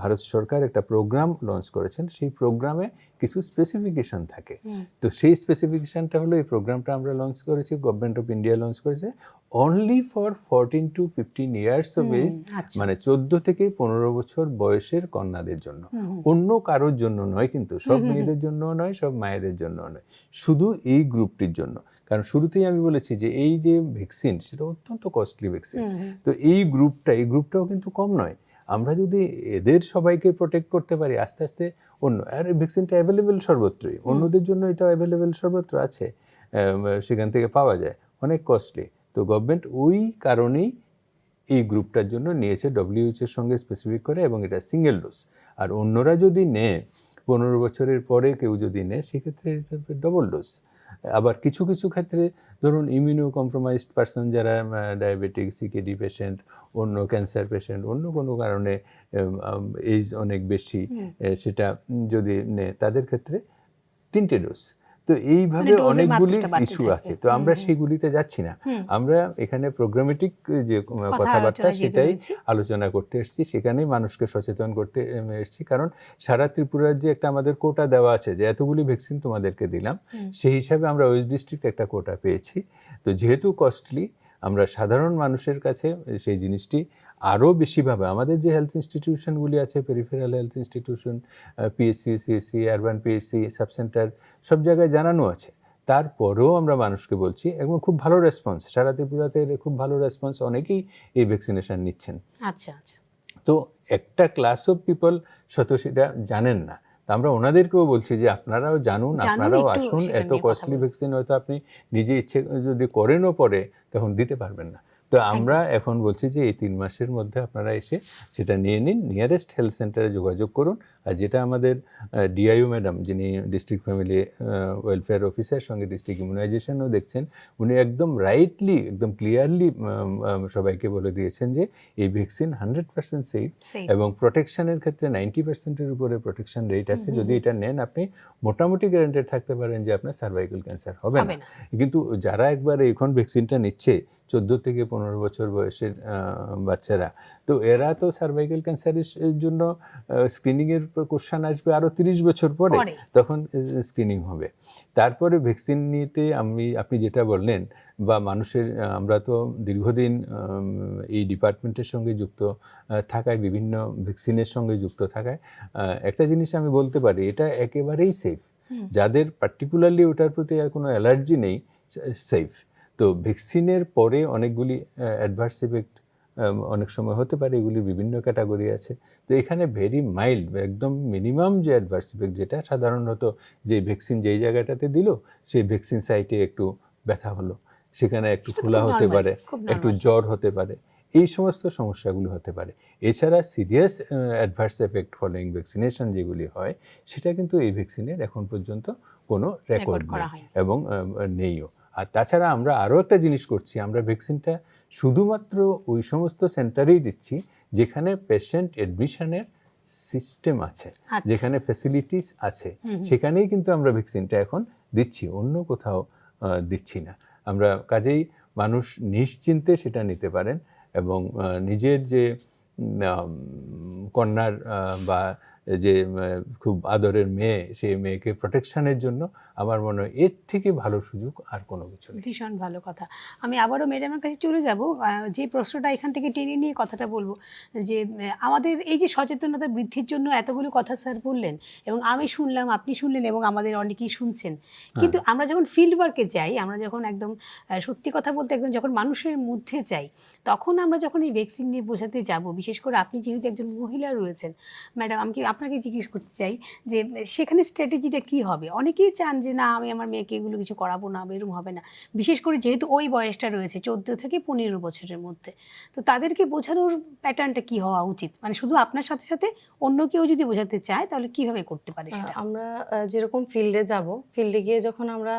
ভারত সরকার একটা প্রোগ্রাম লঞ্চ করেছেন। সেই প্রোগ্রামে কিছু স্পেসিফিকেশন থাকে। তো সেই স্পেসিফিকেশনটা হলো, এই প্রোগ্রামটা আমরা লঞ্চ করেছি, গভর্নমেন্ট অফ ইন্ডিয়া লঞ্চ করেছে, only for 14 to 15 years of age, মানে 14 থেকে 15 বছর বয়সের কন্যাদের জন্য, অন্য কারোর জন্য নয়। কিন্তু সব মেয়েদের জন্য নয়, সব মায়েদের জন্য নয়, শুধু এই গ্রুপটির জন্য। কারণ শুরুতেই আমি বলেছি যে এই যে ভ্যাকসিন, সেটা অত্যন্ত কস্টলি ভ্যাকসিন। তো এই গ্রুপটাও কিন্তু কম নয়। আমরা যদি এদের সবাইকে প্রোটেক্ট করতে পারি আস্তে আস্তে অন্য, আর ভ্যাকসিনটা অ্যাভেলেবেল সর্বত্রই, অন্যদের জন্য এটা অ্যাভেলেবেল সর্বত্র আছে, সেখান থেকে পাওয়া যায়, অনেক কস্টলি। তো গভর্নমেন্ট ওই কারণেই এই গ্রুপটার জন্য নিয়েছে WHO-এর সঙ্গে স্পেসিফিক করে, এবং এটা সিঙ্গেল ডোজ। আর অন্যরা যদি নেয় 15 বছরের পরে কেউ যদি নেয় সেক্ষেত্রে এটা ডবল ডোজ। আবার কিছু কিছু ক্ষেত্রে ধরুন ইমিউনো কম্প্রোমাইজড পার্সন, যারা ডায়াবেটিক, সিকেডি পেশেন্ট, অন্য ক্যান্সার পেশেন্ট, অন্য কোনো কারণে এইজ অনেক বেশি, সেটা যদি নেয় তাদের ক্ষেত্রে 3টে ডোজ। তো এইভাবে মানে ডোজের অনেকগুলি মাত্রাটা বাড়তে ইস্যু থাকে। আছে। তো আমরা সেগুলিতে যাচ্ছি না, আমরা এখানে প্রোগ্রামেটিক যে কথাবার্তা আলোচনায় যেহেতু সেটাই রয়েছি। আলোচনা করতে এসেছি, সেখানেই মানুষকে সচেতন করতে এসেছি। কারণ সারা ত্রিপুরার যে একটা আমাদের কোটা দেওয়া আছে যে এতগুলি ভ্যাকসিন তোমাদেরকে দিলাম, সেই হিসাবে আমরা ওয়েস্ট ডিস্ট্রিক্ট একটা কোটা পেয়েছি। তো যেহেতু কস্টলি, আমরা সাধারণ মানুষের কাছে সেই জিনিসটি আরও বেশিভাবে, আমাদের যে হেলথ ইনস্টিটিউশনগুলি আছে, peripheral health institution, PSC, CSC, urban PSC, sub centre, সব জায়গায় জানানো আছে। তারপরেও আমরা মানুষকে বলছি, এবং খুব ভালো রেসপন্স, সারা ত্রিপুরাতে খুব ভালো রেসপন্স, অনেকেই এই ভ্যাকসিনেশন নিচ্ছেন। আচ্ছা আচ্ছা। তো একটা ক্লাস অফ পিপল শত সেটা জানেন না, তো আমরা ওনাদেরকেও বলছি যে আপনারাও জানুন, আপনারাও একটু আসুন। সেটা এত নিয়ে কথা কস্টলি বলুন। ভ্যাকসিন হয়তো আপনি নিজে ইচ্ছে যদি করেনও পরে, তখন দিতে পারবেন না। তো আমরা এখন বলছি যে এই 3 মাসের মধ্যে আপনারা এসে সেটা নিয়ে নিন, নিয়ারেস্ট হেলথ সেন্টারে যোগাযোগ করুন। আর যেটা আমাদের ডিআইও ম্যাডাম, যিনি ডিস্ট্রিক্ট ফ্যামিলি ওয়েলফেয়ার অফিসার, সঙ্গে ডিস্ট্রিক্ট ইমিউনাইজেশনও দেখছেন, উনি একদম রাইটলি, একদম ক্লিয়ারলি সবাইকে বলে দিয়েছেন যে এই ভ্যাকসিন 100% সেফ, Safe। এবং প্রোটেকশনের ক্ষেত্রে 90%-এর উপরে প্রোটেকশন রেট আছে। যদি এটা নেন আপনি মোটামুটি গ্যারান্টেড থাকতে পারেন যে আপনার সার্ভাইকাল ক্যান্সার হবে না। কিন্তু যারা একবার এখন ভ্যাকসিনটা নিচ্ছে 14 থেকে 15 বছর বয়সের বাচ্চারা, তো এরা তো সার্ভাইকাল ক্যান্সারের জন্য স্ক্রিনিংয়ের কোশ্চেন আসবে আরও 30 বছর পরে, তখন স্ক্রিনিং হবে। তারপরে ভ্যাকসিন নিতে আপনি যেটা বললেন, বা মানুষের, আমরা তো দীর্ঘদিন এই ডিপার্টমেন্টের সঙ্গে যুক্ত থাকায়, বিভিন্ন ভ্যাকসিনের সঙ্গে যুক্ত থাকায় একটা জিনিস আমি বলতে পারি, এটা একেবারেই সেফ। যাদের পার্টিকুলারলি ওটার প্রতি আর কোনো অ্যালার্জি নেই, সেফ। তো ভ্যাকসিনের পরে অনেকগুলি অ্যাডভার্স ইফেক্ট অনেক সময় হতে পারে, এগুলি বিভিন্ন ক্যাটাগরি আছে। তো এখানে ভেরি মাইল্ড, একদম মিনিমাম যে অ্যাডভার্স ইফেক্ট, যেটা সাধারণত যে ভ্যাকসিন যেই জায়গাটাতে দিল, সেই ভ্যাকসিন সাইটে একটু ব্যথা হলো, সেখানে একটু ফোলা হতে পারে, একটু জ্বর হতে পারে, এই সমস্ত সমস্যাগুলো হতে পারে। এছাড়া serious adverse effect following vaccination যেগুলি হয়, সেটা কিন্তু এই ভ্যাকসিনের এখন পর্যন্ত কোনো রেকর্ড নেই, এবং নেইও। আর তাছাড়া আমরা আরও একটা জিনিস করছি, আমরা ভ্যাকসিনটা শুধুমাত্র ওই সমস্ত সেন্টারেই দিচ্ছি যেখানে পেশেন্ট অ্যাডমিশনের সিস্টেম আছে, যেখানে ফ্যাসিলিটিস আছে, সেখানেই কিন্তু আমরা ভ্যাকসিনটা এখন দিচ্ছি, অন্য কোথাও দিচ্ছি না আমরা। কাজেই মানুষ নিশ্চিন্তে সেটা নিতে পারেন, এবং নিজের যে কন্যার বা যে খুব আদরের মেয়ে, সেই মেয়েকে প্রোটেকশনের জন্য আমার মনে হয় এর থেকে ভালো সুযোগ আর কোনো কিছু নেই। ভীষণ ভালো কথা। আমি আবারও ম্যাডামের কাছে চলে যাব, যে প্রশ্নটা এখান থেকে টেনে নিয়ে কথাটা বলবো, যে আমাদের এই যে সচেতনতা বৃদ্ধির জন্য এতগুলো কথা স্যার বললেন, এবং আমি শুনলাম, আপনি শুনলেন, এবং আমাদের অনেকেই শুনছেন, কিন্তু আমরা যখন ফিল্ড ওয়ার্কে যাই, আমরা যখন একদম সত্যি কথা বলতে একদম যখন মানুষের মধ্যে যাই, তখন আমরা যখন এই ভ্যাকসিন নিয়ে বোঝাতে যাব, বিশেষ করে আপনি যেহেতু একজন মহিলা রয়েছেন ম্যাডাম, আমি আপনাকে জিজ্ঞেস করতে চাই যে সেখানে স্ট্র্যাটেজিটা কী হবে? অনেকেই চান যে না, আমি আমার মেয়েকে এগুলো কিছু করাবো না, এরকম হবে না, বিশেষ করে যেহেতু ওই বয়সটা রয়েছে 14 থেকে 15 বছরের মধ্যে। তো তাদেরকে বোঝানোর প্যাটার্নটা কি হওয়া উচিত? মানে শুধু আপনার সাথে সাথে অন্য কেউ যদি বোঝাতে চায়, তাহলে কিভাবে করতে পারে সেটা? আমরা যেরকম ফিল্ডে যাব, ফিল্ডে গিয়ে যখন আমরা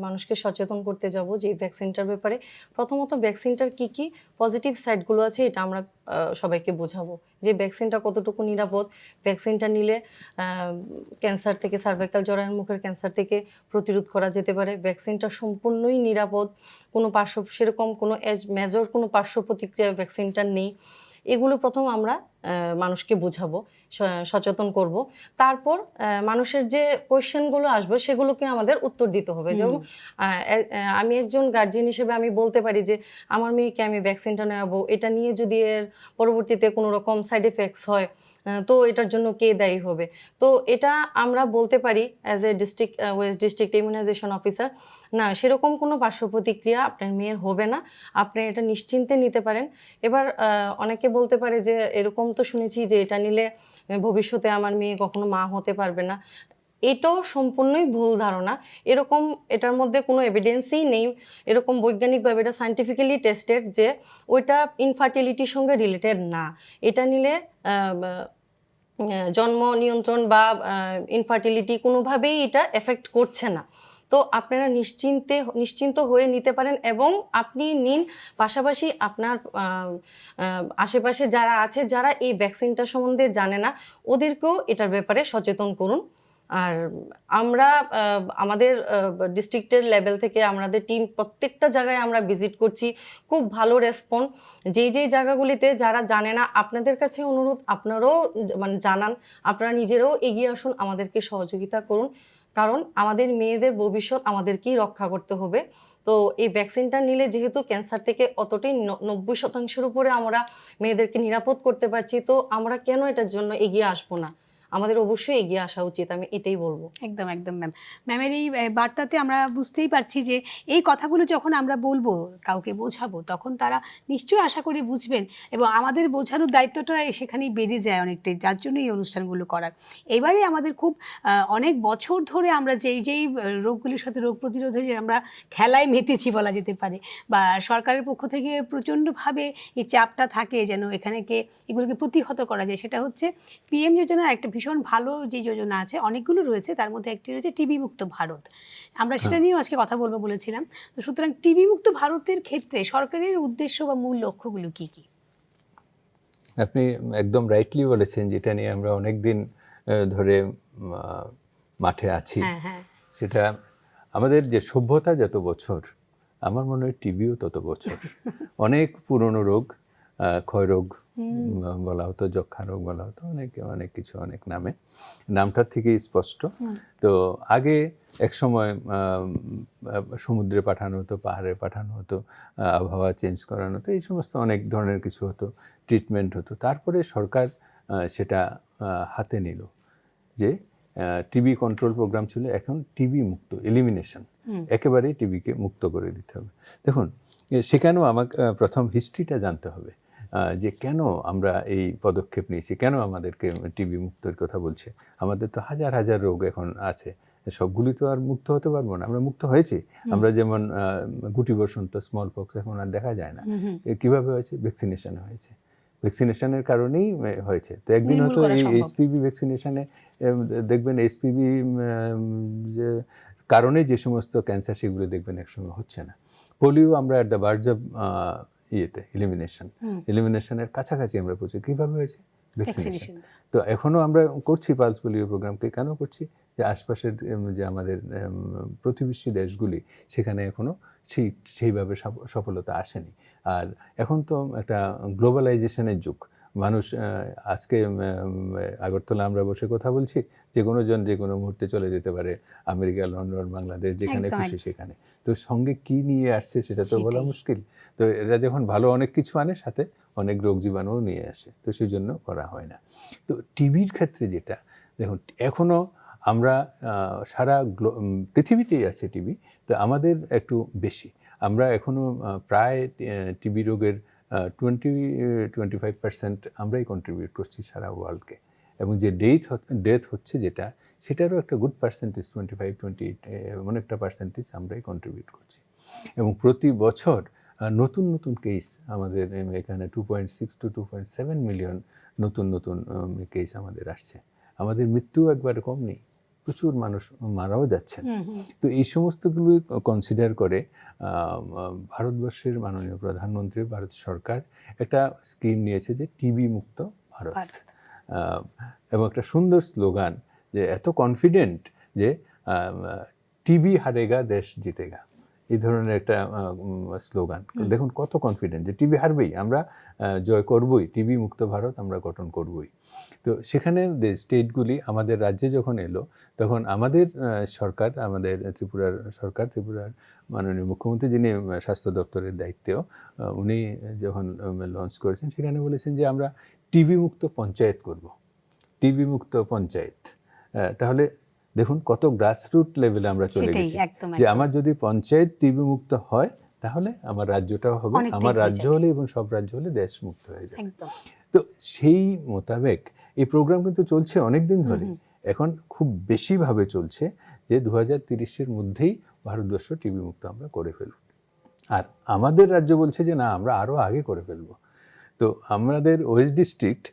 মানুষকে সচেতন করতে যাব যে ভ্যাকসিনটার ব্যাপারে, প্রথমত ভ্যাকসিনটার কি কি পজিটিভ সাইডগুলো আছে এটা আমরা সবাইকে বোঝাবো, যে ভ্যাকসিনটা কতটুকু নিরাপদ, ভ্যাকসিনটা নিলে ক্যান্সার থেকে, সার্ভাইকাল জরায়ুর মুখের ক্যান্সার থেকে প্রতিরোধ করা যেতে পারে, ভ্যাকসিনটা সম্পূর্ণই নিরাপদ, কোনো সেরকম কোনো মেজর কোনো পার্শ্ব প্রতিক্রিয়া ভ্যাকসিনটার নেই। এগুলো প্রথম আমরা মানুষকে বোঝাবো, সচেতন করব। তারপর মানুষের যে কোয়েশ্চেনগুলো আসবে সেগুলোকে আমাদের উত্তর দিতে হবে। যেমন আমি একজন গার্জিয়ান হিসেবে আমি বলতে পারি যে আমার মেয়েকে আমি ভ্যাকসিনটা নেওয়াবো, এটা নিয়ে যদি এর পরবর্তীতে কোনো রকম সাইড এফেক্টস হয়, তো এটার জন্য কে দায়ী হবে? তো এটা আমরা বলতে পারি as a west district immunisation officer, না সেরকম কোনো পার্শ্ব প্রতিক্রিয়া আপনার মেয়ের হবে না, আপনি এটা নিশ্চিন্তে নিতে পারেন। এবার অনেকে বলতে পারে যে এরকম তো শুনেছি যে এটা নিলে ভবিষ্যতে আমার মেয়ে কখনো মা হতে পারবে না। এটাও সম্পূর্ণই ভুল ধারণা। এরকম এটার মধ্যে কোনো এভিডেন্সই নেই, এরকম বৈজ্ঞানিকভাবে এটা সায়েন্টিফিক্যালি টেস্টেড যে ওইটা ইনফার্টিলিটির সঙ্গে রিলেটেড না। এটা নিলে জন্ম নিয়ন্ত্রণ বা ইনফার্টিলিটি কোনোভাবেই এটা এফেক্ট করছে না। তো আপনারা নিশ্চিন্ত হয়ে নিতে পারেন এবং আপনি নিন। পাশাপাশি আপনার আশেপাশে যারা আছে, যারা এই ভ্যাকসিনটা সম্বন্ধে জানে না, ওদেরকেও এটার ব্যাপারে সচেতন করুন। আর আমরা আমাদের ডিস্ট্রিক্টের লেভেল থেকে আমাদের টিম প্রত্যেকটা জায়গায় আমরা ভিজিট করছি, খুব ভালো রেসপন্স। যেই জায়গাগুলিতে যারা জানে না, আপনাদের কাছে অনুরোধ, আপনারাও মানে জানান, আপনারা নিজেরাও এগিয়ে আসুন, আমাদেরকে সহযোগিতা করুন, কারণ আমাদের মেয়েদের ভবিষ্যৎ আমাদেরকেই রক্ষা করতে হবে। তো এই ভ্যাকসিনটা নিলে যেহেতু ক্যান্সার থেকে অতটাই 90% উপরে আমরা মেয়েদেরকে নিরাপদ করতে পারছি, তো আমরা কেন এটার জন্য এগিয়ে আসবো না? আমাদের অবশ্যই এগিয়ে আসা উচিত, আমি এটাই বলবো। একদম একদম ম্যাম। ম্যামের এই বার্তাতে আমরা বুঝতেই পারছি যে এই কথাগুলো যখন আমরা বলবো, কাউকে বোঝাবো, তখন তারা নিশ্চয়ই আশা করি বুঝবেন এবং আমাদের বোঝানোর দায়িত্বটা সেখানেই বেড়ে যায় অনেকটাই, যার জন্য এই অনুষ্ঠানগুলো করার। এবারে আমাদের খুব অনেক বছর ধরে আমরা যেই রোগগুলির সাথে রোগ প্রতিরোধে যে আমরা খেলায় মেতেছি বলা যেতে পারে, বা সরকারের পক্ষ থেকে প্রচণ্ডভাবে এই চাপটা থাকে যেন এগুলোকে প্রতিহত করা যায়, সেটা হচ্ছে পিএম যোজনার একটা ভীষণ ভালো যে যোজনা আছে, অনেকগুলো রয়েছে, তার মধ্যে একটি রয়েছে টিবি মুক্ত ভারত। আমরা সেটা নিয়েও আজকে কথা বলবো বলেছিলাম। তো সুতরাং টিবি মুক্ত ভারতের ক্ষেত্রে সরকারের উদ্দেশ্য বা মূল লক্ষ্যগুলো কি কি? আপনি একদম রাইটলি বলেছেন, যেটা নিয়ে আমরা অনেক দিন ধরে মাঠে আছি। সেটা আমাদের যে সভ্যতা যত বছর, আমার মনে হয় টিবিও তত বছর। অনেক পুরনো রোগ, ক্ষয়রোগ বলা হতো, যক্ষা রোগ বলা হতো, অনেক কিছু, অনেক নামটার থেকেই স্পষ্ট। তো আগে এক সময় সমুদ্রে পাঠানো হতো, পাহাড়ে পাঠানো হতো, আবহাওয়া চেঞ্জ করানো হতো, এই সমস্ত অনেক ধরনের কিছু হতো, ট্রিটমেন্ট হতো। তারপরে সরকার সেটা হাতে নিল যে টিবি কন্ট্রোল প্রোগ্রাম ছিল, এখন টিবি মুক্ত, এলিমিনেশন, একেবারেই টিবিকে মুক্ত করে দিতে হবে। দেখুন, সেখানেও আমাকে প্রথম হিস্ট্রিটা জানতে হবে যে কেন আমরা এই পদক্ষেপ নিয়েছি, কেন আমাদেরকে টিবি মুক্তের কথা বলছে। আমাদের তো হাজার হাজার রোগ এখন আছে, সবগুলি তো আর মুক্ত হতে পারবো না। আমরা মুক্ত হয়েছি, আমরা যেমন গুটি বসন্ত, স্মল পক্স এখন আর দেখা যায় না। কিভাবে হয়েছে? ভ্যাকসিনেশনে হয়েছে, ভ্যাকসিনেশনের কারণেই হয়েছে। তো একদিন হয়তো এই এইচপিভি ভ্যাকসিনেশনে দেখবেন, এইচপিভি যে কারণে যে সমস্ত ক্যান্সার, সেগুলো দেখবেন একসঙ্গে হচ্ছে না। পোলিও আমরা অ্যাট দ্য ভার্জ অফ এলিমিনেশনের কাছাকাছি আমরা পৌঁছে। কীভাবে হয়েছে? ভ্যাকসিনেশন। তো এখনও আমরা করছি পালস পোলিও প্রোগ্রামকে। কেন করছি? যে আশপাশের যে আমাদের প্রতিবেশী দেশগুলি, সেখানে এখনও সেইভাবে সফলতা আসেনি। আর এখন তো একটা গ্লোবালাইজেশনের যুগ। মানুষ আজকে আগরতলা আমরা বসে কথা বলছি, যে কোনো জন যে কোনো মুহূর্তে চলে যেতে পারে আমেরিকা, লন্ডন, বাংলাদেশ, যেখানে খুশি সেখানে। তো সঙ্গে কি নিয়ে আসছে সেটা তো বলা মুশকিল। তো এরা যখন ভালো অনেক কিছু আনে, সাথে অনেক রোগ জীবাণুও নিয়ে আসে, তো সেই জন্য করা হয় না। তো টিবির ক্ষেত্রে যেটা, দেখুন, এখনও আমরা সারা পৃথিবীতেই আছে টিবি, তো আমাদের একটু বেশি। আমরা এখনও প্রায় টিবি রোগের 20-25% আমরাই কন্ট্রিবিউট করছি সারা ওয়ার্ল্ডকে। এবং যে ডেথ হচ্ছে যেটা, সেটারও একটা গুড পার্সেন্টেজ, 25-28 এমন একটা পার্সেন্টেজ আমরাই কন্ট্রিবিউট করছি। এবং প্রতি বছর নতুন নতুন কেস আমাদের এখানে 2.6 to 2.7 মিলিয়ন নতুন কেস আমাদের আসছে। আমাদের মৃত্যু একবারে কম নেই, প্রচুর মানুষ মারাও যাচ্ছেন। তো এই সমস্তগুলো কনসিডার করে ভারতবর্ষের মাননীয় প্রধানমন্ত্রী, ভারত সরকার একটা স্কিম নিয়েছে যে টিবি মুক্ত ভারত, এবং একটা সুন্দর স্লোগান, যে এত কনফিডেন্ট যে টিবি হারেগা দেশ জিতেগা, এই ধরনের একটা স্লোগান। দেখুন কত কনফিডেন্ট যে টিবি হারবেই, আমরা জয় করবই, টিবি মুক্ত ভারত আমরা গঠন করবই। তো সেখানে স্টেটগুলি আমাদের রাজ্যে যখন এলো, তখন আমাদের সরকার, আমাদের ত্রিপুরার সরকার, ত্রিপুরার মাননীয় মুখ্যমন্ত্রী, যিনি স্বাস্থ্য দপ্তরের দায়িত্বেও, উনি যখন লঞ্চ করেছেন, সেখানে বলেছেন যে আমরা টিবি মুক্ত পঞ্চায়েত করব, টিবি মুক্ত পঞ্চায়েত। তাহলে দেখুন কত গ্রাসরুট লেভেলে আমরা চলে গেছি, যে আমার যদি পঞ্চায়েত টিবি মুক্ত হয়, তাহলে আমার রাজ্যটাও হবে, আমার রাজ্য হলে এবং সব রাজ্য হলে দেশ মুক্ত হয়ে যাবে। তো সেই মোতাবেক এই প্রোগ্রাম কিন্তু চলছে অনেক দিন ধরে, এখন খুব বেশিভাবে চলছে যে 2030-এর মধ্যেই ভারতবর্ষ টিবি মুক্ত আমরা করে ফেলব। আর আমাদের রাজ্য বলছে যে না, আমরা আরও আগে করে ফেলব। তো আমাদের ওয়েস্ট ডিস্ট্রিক্ট,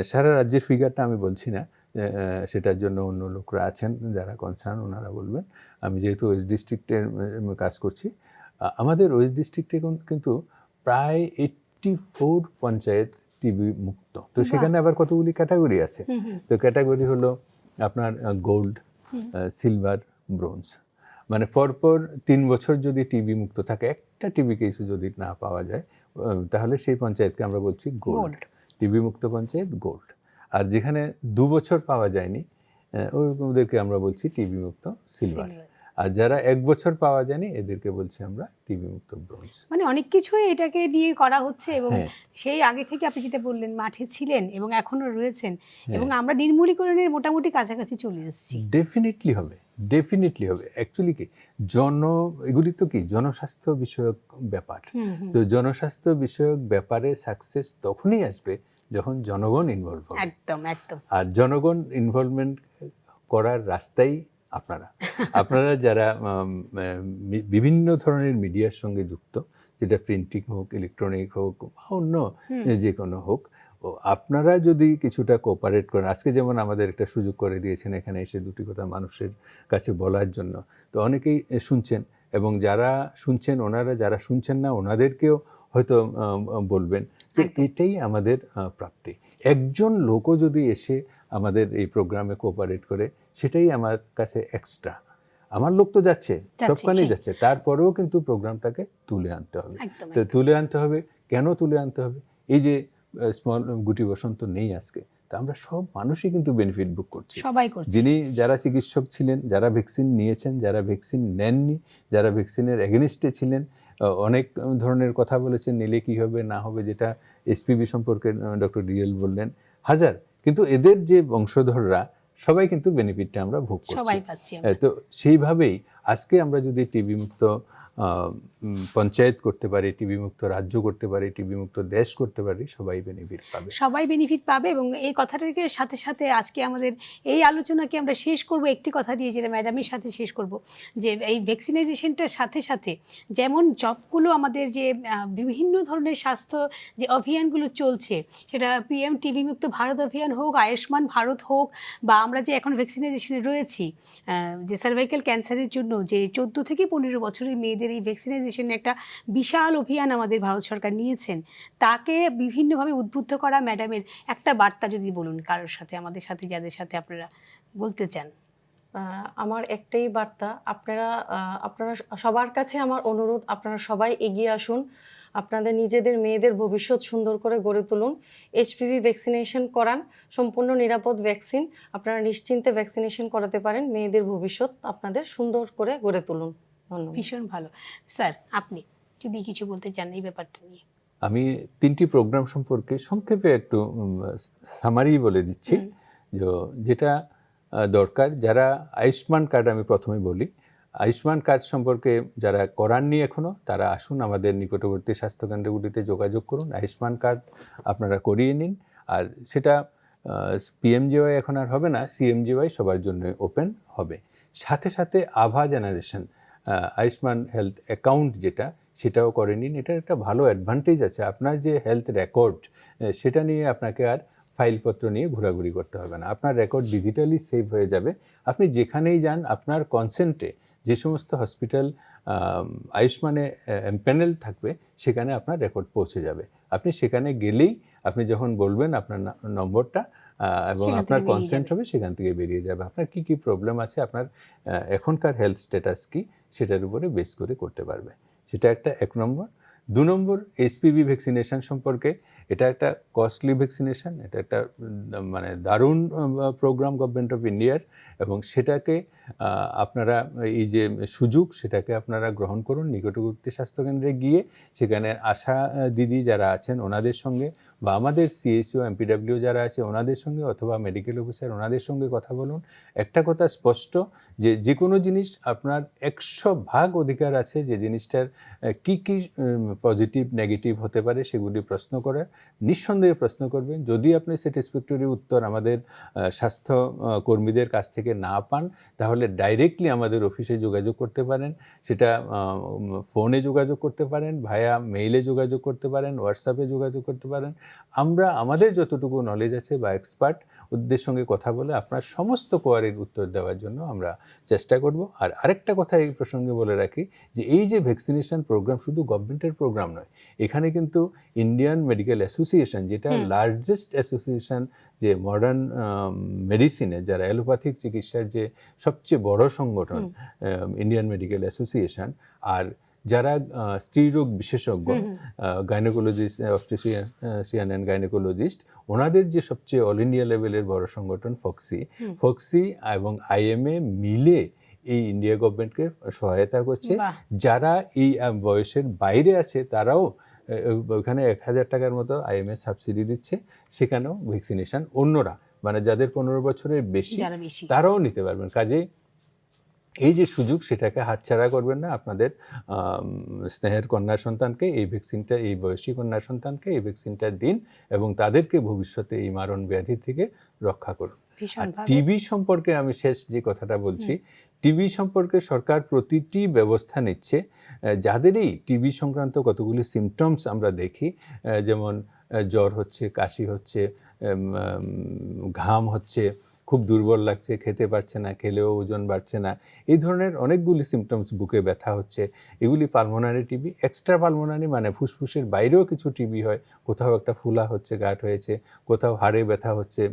সারা রাজ্যের ফিগারটা আমি বলছি না, সেটার জন্য অন্য লোকরা আছেন যারা কনসার্ন, ওনারা বলবেন। আমি যেহেতু ওয়েস্ট ডিস্ট্রিক্টের কাজ করছি, আমাদের ওয়েস্ট ডিস্ট্রিক্টে কিন্তু প্রায় 84 পঞ্চায়েত টিবি মুক্ত। তো সেখানে আবার কতগুলি ক্যাটাগরি আছে। তো ক্যাটাগরি হলো আপনার গোল্ড, সিলভার, ব্রোঞ্জ। মানে পরপর 3 বছর যদি টিবি মুক্ত থাকে, একটা টিবি কেসও যদি না পাওয়া যায়, তাহলে সেই পঞ্চায়েতকে আমরা বলছি গোল্ড, টিবি মুক্ত পঞ্চায়েত গোল্ড। আর যেখানে 2 বছর পাওয়া যায়নি, ওদেরকে আমরা বলছি টিবি মুক্ত সিলভার। আর যারা 1 বছর পাওয়া যায়নি, এদেরকে বলছি আমরা টিবি মুক্ত ব্রোঞ্জ। মানে অনেক কিছুই এটাকে নিয়ে করা হচ্ছে, এবং সেই আগে থেকে আপনি যেটা বললেন মাঠে ছিলেন এবং এখনো রয়েছেন, এবং আমরা নির্মূলীকরণের মোটামুটি কাছাকাছি চলে এসেছি। ডেফিনেটলি হবে, ডেফিনেটলি হবে। অ্যাকচুয়ালি কি এগুলি তো কি জনস্বাস্থ্য বিষয়ক ব্যাপার। তো জনস্বাস্থ্য বিষয়ক ব্যাপারে সাকসেস তখনই আসবে যখন জনগণ ইনভলভ হবে। একদম একদম। আর জনগণ ইনভলভমেন্ট করার রাস্তাই আপনারা যারা বিভিন্ন ধরনের মিডিয়ার সঙ্গে যুক্ত, যেটা প্রিন্টিং হোক, ইলেকট্রনিক হোক বা অন্য যে কোনো হোক, আপনারা যদি কিছুটা কোঅপারেট করেন, আজকে যেমন আমাদের একটা সুযোগ করে দিয়েছেন এখানে এসে দুটি কথা মানুষের কাছে বলার জন্য, তো অনেকেই শুনছেন, এবং যারা শুনছেন ওনারা, যারা শুনছেন না ওনাদেরকেও হয়তো বলবেন। তো এটাই আমাদের প্রাপ্তি। একজন লোকও যদি এসে আমাদের এই প্রোগ্রামে কোঅপারেট করে, সেটাই আমার কাছে এক্সট্রা। আমার লোক তো যাচ্ছে, সবখানে যাচ্ছে, তারপরেও কিন্তু প্রোগ্রামটাকে তুলে আনতে হবে। তো তুলে আনতে হবে, কেন তুলে আনতে হবে? এই যে স্মল গুটি বসন্ত নেই আজকে, তা আমরা সব মানুষই কিন্তু বেনিফিট বুক করছি। সবাই করছে। যারা চিকিৎসক ছিলেন, যারা ভ্যাকসিন নিয়েছেন, যারা ভ্যাকসিন নেননি, যারা ভ্যাকসিনের এগেনিস্টে ছিলেন, অনেক ধরনের কথা বলেছেন, নিলে কী হবে না হবে, যেটা এসপিবি সম্পর্কে ডক্টর ডিএল বললেন, হাজার। কিন্তু এদের যে বংশধররা সবাই কিন্তু বেনিফিটটা আমরা ভোগ করছি। তো সেইভাবেই আজকে আমরা যদি টিবি মুক্ত পঞ্চায়েত করতে পারি, টিবি মুক্ত রাজ্য করতে পারি, টিবি মুক্ত দেশ করতে পারি, সবাই বেনিফিট পাবে। সবাই বেনিফিট পাবে। এবং এই কথাটাকে সাথে সাথে আজকে আমাদের এই আলোচনাকে আমরা শেষ করব একটি কথা দিয়ে, যেটা ম্যাডামের সাথে শেষ করব, যে এই ভ্যাকসিনাইজেশনটার সাথে সাথে যেমন জবগুলো আমাদের যে বিভিন্ন ধরনের স্বাস্থ্য যে অভিযানগুলো চলছে, সেটা PM টিবি মুক্ত ভারত অভিযান হোক, আয়ুষ্মান ভারত হোক, বা আমরা যে এখন ভ্যাকসিনাইজেশনে রয়েছি যে সার্ভাইকাল ক্যান্সারের জন্য যে 14 থেকে 15 বছরের মেয়েদের এই ভ্যাকসিনাইজেশন একটা বিশাল অভিযান আমাদের ভারত সরকার নিয়েছেন, তাকে বিভিন্নভাবে উদ্বুদ্ধ করা। ম্যাডামের একটা বার্তা যদি বলুন কারোর সাথে, আমাদের সাথে, যাদের সাথে আপনারা বলতে চান। আমার একটাই বার্তা, আপনারা সবার কাছে আমার অনুরোধ, আপনারা সবাই এগিয়ে আসুন, আপনাদের নিজেদের মেয়েদের ভবিষ্যৎ সুন্দর করে গড়ে তুলুন। HPV ভ্যাকসিনেশন করান, সম্পূর্ণ নিরাপদ ভ্যাকসিন, আপনারা নিশ্চিন্তে ভ্যাকসিনেশন করাতে পারেন। মেয়েদের ভবিষ্যৎ আপনাদের সুন্দর করে গড়ে তুলুন। ধন্যবাদ। ভীষণ ভালো। স্যার, আপনি যদি কিছু বলতে চান এই ব্যাপারটা নিয়ে। আমি 3টি প্রোগ্রাম সম্পর্কে সংক্ষেপে একটু সামারি বলে দিচ্ছি, যেটা দরকার। যারা আয়ুষ্মান কার্ড, আমি প্রথমে বলি, আয়ুষ্মান কার্ড সম্পর্কে যারা করাননি এখনও, তারা আসুন, আমাদের নিকটবর্তী স্বাস্থ্যকেন্দ্রগুলিতে যোগাযোগ করুন, আয়ুষ্মান কার্ড আপনারা করিয়ে নিন। আর সেটা PMJY এখন আর হবে না, CMJY সবার জন্য ওপেন হবে। সাথে সাথে আভা জেনারেশন আয়ুষ্মান হেলথ অ্যাকাউন্ট যেটা, সেটাও করে নিন। এটার একটা ভালো অ্যাডভান্টেজ আছে, আপনার যে হেলথ রেকর্ড, সেটা নিয়ে আপনাকে আর ফাইলপত্র নিয়ে ঘোরাঘুরি করতে হবে না। আপনার রেকর্ড ডিজিটালি সেভ হয়ে যাবে। আপনি যেখানেই যান, আপনার কনসেন্টে যে সমস্ত হসপিটাল আয়ুষ্মানে এমপ্যানেল থাকবে, সেখানে আপনার রেকর্ড পৌঁছে যাবে। আপনি সেখানে গেলেই, আপনি যখন বলবেন আপনার নম্বরটা এবং আপনার কনসেন্ট হবে, সেখান থেকে বেরিয়ে যাবে। আপনার কি কি প্রবলেম আছে, আপনার এখনকার হেলথ স্ট্যাটাস কি, সেটার উপরে বেস করে করতে পারবে। সেটা একটা 1 নম্বর। 2 নম্বর, HPV ভ্যাকসিনেশন সম্পর্কে, এটা একটা কস্টলি ভ্যাকসিনেশন, এটা একটা মানে দারুণ প্রোগ্রাম গভর্নমেন্ট অফ ইন্ডিয়ার, এবং সেটাকে আপনারা এই যে সুযোগ, সেটাকে আপনারা গ্রহণ করুন। নিকটবর্তী স্বাস্থ্যকেন্দ্রে গিয়ে সেখানে আশা দিদি যারা আছেন ওনাদের সঙ্গে, বা আমাদের CSO MPW যারা আছে ওনাদের সঙ্গে, অথবা মেডিকেল অফিসার ওনাদের সঙ্গে কথা বলুন। একটা কথা স্পষ্ট, যে কোনো জিনিস আপনার 100 ভাগ অধিকার আছে, যে জিনিসটার কি কি পজিটিভ নেগেটিভ হতে পারে সেগুলি প্রশ্ন করার, নিঃসন্দেহে প্রশ্ন করবেন। যদি আপনি স্যাটিসফ্যাক্টরি উত্তর আমাদের স্বাস্থ্য কর্মীদের কাছ থেকে না পান, তাহলে ডাইরেক্টলি আমাদের অফিসে যোগাযোগ করতে পারেন, সেটা ফোনে যোগাযোগ করতে পারেন, ভায়া মেইলে যোগাযোগ করতে পারেন, হোয়াটসঅ্যাপে যোগাযোগ করতে পারেন। আমরা আমাদের যতটুকু নলেজ আছে বা এক্সপার্ট ওদের সঙ্গে কথা বলে আপনার সমস্ত কোয়ারির উত্তর দেওয়ার জন্য আমরা চেষ্টা করব। আর আরেকটা কথা এই প্রসঙ্গে বলে রাখি যে এই যে ভ্যাকসিনেশন প্রোগ্রাম শুধু গভর্নমেন্টের প্রোগ্রাম নয়, এখানে কিন্তু ইন্ডিয়ান মেডিকেল অ্যাসোসিয়েশন, যেটা লার্জেস্ট অ্যাসোসিয়েশন, যে মডার্ন মেডিসিনে যারা অ্যালোপ্যাথিক চিকিৎসার যে সবচেয়ে বড় সংগঠন ইন্ডিয়ান মেডিকেল অ্যাসোসিয়েশন, আর যারা স্ত্রীরোগ বিশেষজ্ঞ গাইনোকোলজিস্ট, অবস্টেট্রিশিয়ান অ্যান্ড গাইনোকোলজিস্ট, ওনাদের যে সবচেয়ে অল ইন্ডিয়া লেভেলের বড় সংগঠন ফক্সি এবং IMA মিলে এই ইন্ডিয়া গভর্নমেন্টকে সহায়তা করছে। যারা এই বয়সের বাইরে আছে তারাও ওখানে 1000 টাকার মতো IMA সাবসিডি দিচ্ছে, সেখানেও ভ্যাকসিনেশন অন্যরা মানে যাদের 15 বছরের বেশি তারাও নিতে পারবেন। কাজেই এই যে সুযোগ সেটাকে হাতছাড়া করবেন না। আপনাদের স্নেহের কন্যা সন্তানকে এই ভ্যাকসিনটা, এই বয়সী কন্যা সন্তানকে এই ভ্যাকসিনটা দিন এবং তাদেরকে ভবিষ্যতে এই মারণ ব্যাধি থেকে রক্ষা করুন। টিবি সম্পর্কে আমি শেষ যে কথাটা বলছি, টিবি সম্পর্কে সরকার প্রতিটি ব্যবস্থা নিচ্ছে। যাদেরই টিবি সংক্রান্ত কতগুলি সিমটমস আমরা দেখি, যেমন জ্বর হচ্ছে, কাশি হচ্ছে, ঘাম হচ্ছে, খুব দুর্বল লাগছে, খেতে পারছে না, খেলেও ওজন বাড়ছে না, এই ধরনের অনেকগুলি সিমটমস, বুকে ব্যথা হচ্ছে, এগুলি পালমোনারি টিবি। এক্সট্রা পালমোনারি মানে ফুসফুসের বাইরেও কিছু টিবি হয়, কোথাও একটা ফুলা হচ্ছে, গাঁট হয়েছে, কোথাও হাড়ে ব্যথা হচ্ছে,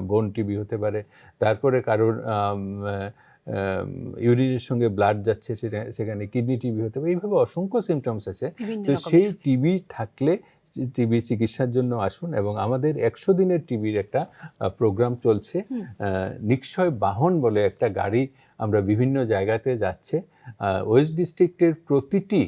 বোন টিবি হতে পারে, তারপরে কারোর ইউরিনের সঙ্গে ব্লাড যাচ্ছে, সেখানে কিডনি টিবি হতে পারে। এইভাবে অসংখ্য সিমটমস আছে। তো সেই টিবি থাকলে টিবি চিকিৎসার জন্য আসুন। এবং আমাদের 100 দিনের টিবির একটা প্রোগ্রাম চলছে। নিক্ষয় বাহন বলে একটা গাড়ি আমরা বিভিন্ন জায়গাতে যাচ্ছে। ওয়েস্ট ডিস্ট্রিক্টের প্রতিটি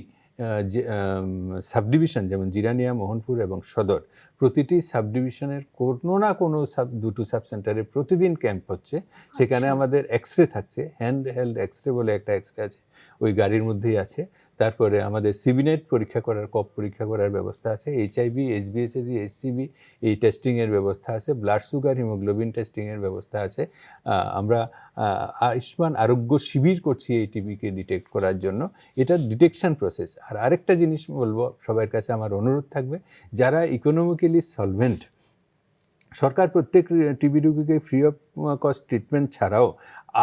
সাবডিভিশন, যেমন জিরানিয়া, মোহনপুর এবং সদর, প্রতিটি সাবডিভিশনের কোনো না কোনো দুটো সাব সেন্টারে প্রতিদিন ক্যাম্প হচ্ছে। সেখানে আমাদের এক্সরে থাকছে, হ্যান্ড হেল্ড এক্সরে বলে একটা এক্সরে আছে, ওই গাড়ির মধ্যেই আছে। তারপরে আমাদের সিবিনেট পরীক্ষা করার, কফ পরীক্ষা করার ব্যবস্থা আছে, HIV, HbSAg, HCV এই টেস্টিংয়ের ব্যবস্থা আছে, ব্লাড সুগার, হিমোগ্লোবিন টেস্টিংয়ের ব্যবস্থা আছে। আমরা আয়ুষ্মান আরোগ্য শিবির করছি এই টিবিকে ডিটেক্ট করার জন্য। এটা ডিটেকশন প্রসেস। আর আরেকটা জিনিস বলবো, সবার কাছে আমার অনুরোধ থাকবে, যারা ইকোনমিক্যালি সলভেন্ট, সরকার প্রত্যেক টিবি রোগীকে ফ্রি অফ কস্ট ট্রিটমেন্ট ছাড়াও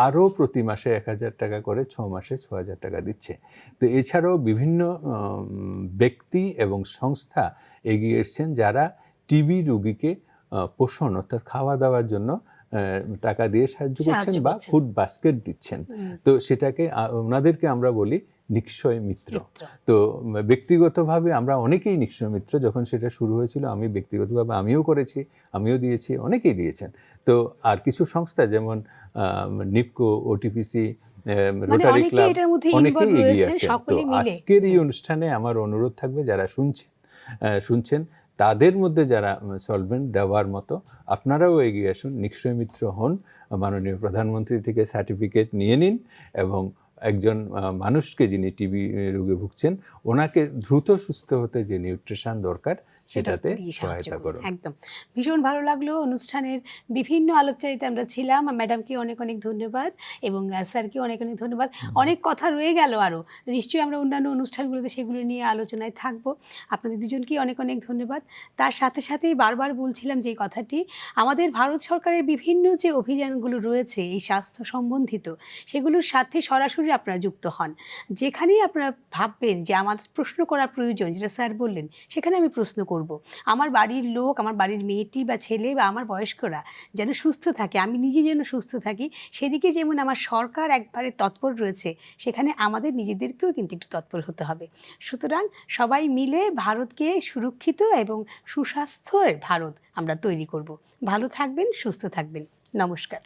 আরও প্রতি মাসে 1000 টাকা করে 6 মাসে 6000 টাকা দিচ্ছে। তো এছাড়াও বিভিন্ন ব্যক্তি এবং সংস্থা এগিয়ে এসছেন, যারা টিবি রোগীকে পোষণ অর্থাৎ খাওয়া দাওয়ার জন্য টাকা দিয়ে সাহায্য করছেন বা ফুড বাস্কেট দিচ্ছেন। তো সেটাকে ওনাদেরকে আমরা বলি নিক্ষয় মিত্র। তো ব্যক্তিগতভাবে আমরা অনেকেই নিক্ষয় মিত্র, যখন সেটা শুরু হয়েছিল আমি ব্যক্তিগতভাবে আমিও করেছি, আমিও দিয়েছি, অনেকেই দিয়েছেন। তো আর কিছু সংস্থা যেমন নিপকো, OTPC, রোটারি ক্লাব, অনেকেই এগিয়ে আসছেন। তো আজকের এই অনুষ্ঠানে আমার অনুরোধ থাকবে, যারা শুনছেন তাদের মধ্যে যারা সলভেন্ট দেওয়ার মতো, আপনারাও এগিয়ে আসুন, নিক্ষয় মিত্র হন, মাননীয় প্রধানমন্ত্রী থেকে সার্টিফিকেট নিয়ে নিন এবং একজন মানুষকে, যিনি টিবি রোগে ভুগছেন, ওনাকে দ্রুত সুস্থ হতে যে নিউট্রিশন দরকার সেটাতে সহায়তা করুন। একদম ভীষণ ভালো লাগলো। অনুষ্ঠানের বিভিন্ন আলোকচারিতা আমরা ছিলাম। ম্যাডামকে অনেক অনেক ধন্যবাদ এবং স্যারকে অনেক অনেক ধন্যবাদ। অনেক কথা রয়ে গেল আরও, নিশ্চয়ই আমরা অন্যান্য অনুষ্ঠানগুলোতে সেগুলো নিয়ে আলোচনায় থাকবো। আপনাদের দুজনকেই অনেক অনেক ধন্যবাদ। তার সাথে সাথেই বারবার বলছিলাম যে কথাটি, আমাদের ভারত সরকারের বিভিন্ন যে অভিযানগুলো রয়েছে এই স্বাস্থ্য সম্বন্ধিত, সেগুলোর সাথে সরাসরি আপনারা যুক্ত হন। যেখানেই আপনারা ভাববেন যে আমার প্রশ্ন করা প্রয়োজন, যেটা স্যার বললেন, সেখানে আমি প্রশ্ন করব। আমার বাড়ির লোক, আমার বাড়ির মেয়েটি বা ছেলে বা আমার বয়স্করা যেন সুস্থ থাকে, আমি নিজে যেন সুস্থ থাকি, সেদিকে যেমন আমার সরকার একবারে তৎপর রয়েছে, সেখানে আমাদের নিজেদেরকেও কিন্তু একটু তৎপর হতে হবে। সুতরাং সবাই মিলে ভারতকে সুরক্ষিত এবং সুস্বাস্থ্যের ভারত আমরা তৈরি করব। ভালো থাকবেন, সুস্থ থাকবেন। নমস্কার।